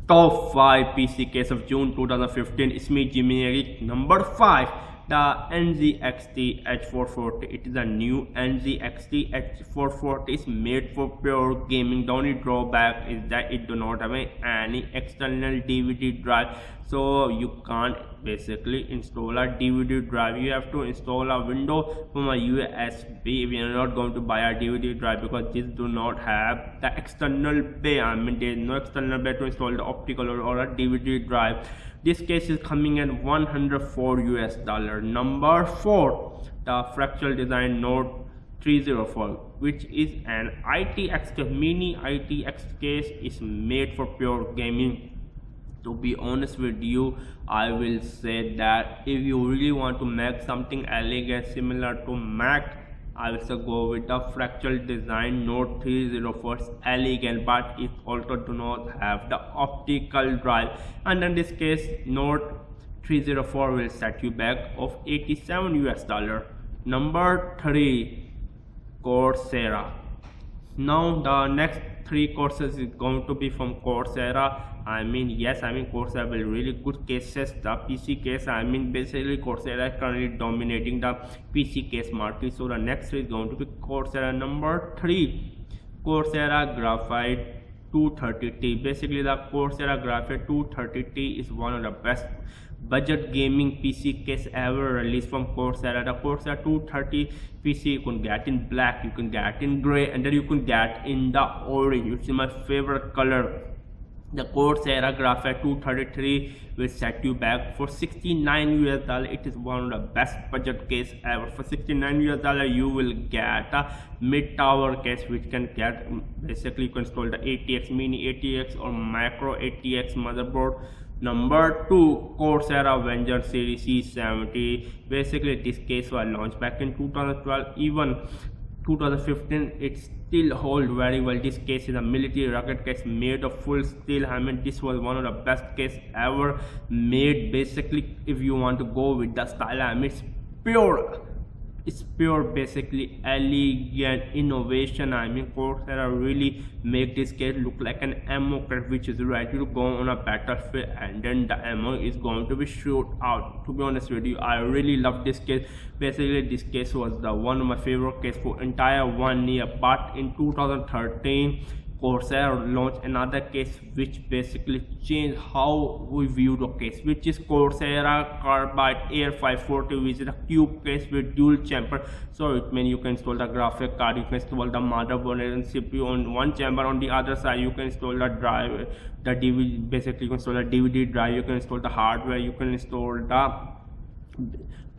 Top 5 PC case of June 2015. It's me, Jimmy Eric. Number 5, the NZXT H440. It is a new NZXT H440. It's made for pure gaming. The only drawback is that it do not have any external DVD drive, so you can't basically install a DVD drive. You have to install a window from a USB if you are not going to buy a DVD drive, because this do not have the external bay. I mean, there is no external bay to install the optical or a DVD drive. This case is coming at $104 US. Number 4, the Fractal design Note 304, which is an ITX Mini-ITX case. Is made for pure gaming. To be honest with you, I will say that if you really want to make something elegant similar to Mac, I will say go with the Fractal design Note 304. It's elegant, but it also do not have the optical drive. And in this case, Note 304 will set you back of $87 US. Number 3, Corsair. Now the next 3 courses is going to be from Corsair. Corsair will really good cases. The PC case, basically Corsair is currently dominating the PC case market. So the next is going to be Corsair. Number 3, Corsair Graphite 230T. Basically the Corsair Graphite 230T is one of the best budget gaming PC case ever released from Corsair. The Corsair 230 PC you can get in black, you can get in gray, and then you can get in the orange, which is my favorite color. The Corsair Graphite 233 will set you back for $69 US. It is one of the best budget case ever. For $69 US, you will get a mid-tower case, which can get basically you can install the ATX, Mini-ITX or Macro ATX motherboard. Number 2, Corsair Avenger Series C70. Basically, this case was launched back in 2012. Even 2015, it still holds very well. This case is a military rugged case made of full steel. This was one of the best case ever made. Basically, if you want to go with the style, it's pure basically elegant innovation. Corsair really make this case look like an ammo crate, which is ready to go on a battlefield, and then the ammo is going to be shoot out. To be honest with you, I really love this case. Basically, this case was the one of my favorite case for entire 1 year. But in 2013, Corsair launched another case which basically changed how we view the case, which is Corsair Carbide Air 540, which is a cube case with dual chamber. So it means you can install the graphic card, you can install the motherboard and CPU on one chamber. On the other side, you can install the drive, the DVD. Basically, you can install the DVD drive, you can install the hardware, you can install the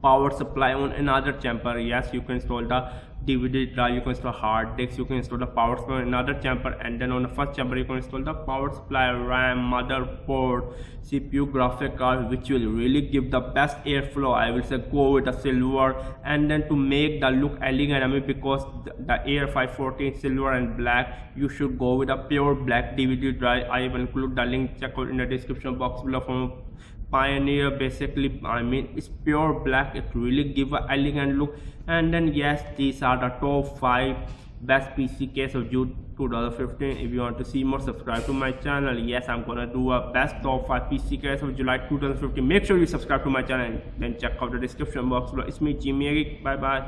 power supply on another chamber. Yes, you can install the DVD drive, you can install hard disks, you can install the power supply on another chamber, and then on the first chamber you can install the power supply, RAM, motherboard, CPU, graphic card, which will really give the best airflow. I will say go with the silver. And then to make the look elegant, because the Air 540 is silver and black, you should go with a pure black DVD drive. I will include the link, check out in the description box below from Pioneer. Basically, it's pure black. It really give a elegant look. And then yes, these are the top 5 best PC case of June 2015. If you want to see more, subscribe to my channel. Yes, I'm gonna do a best top 5 PC case of July 2015. Make sure you subscribe to my channel and then check out the description box below. It's me, Jimmy Eric. Bye bye.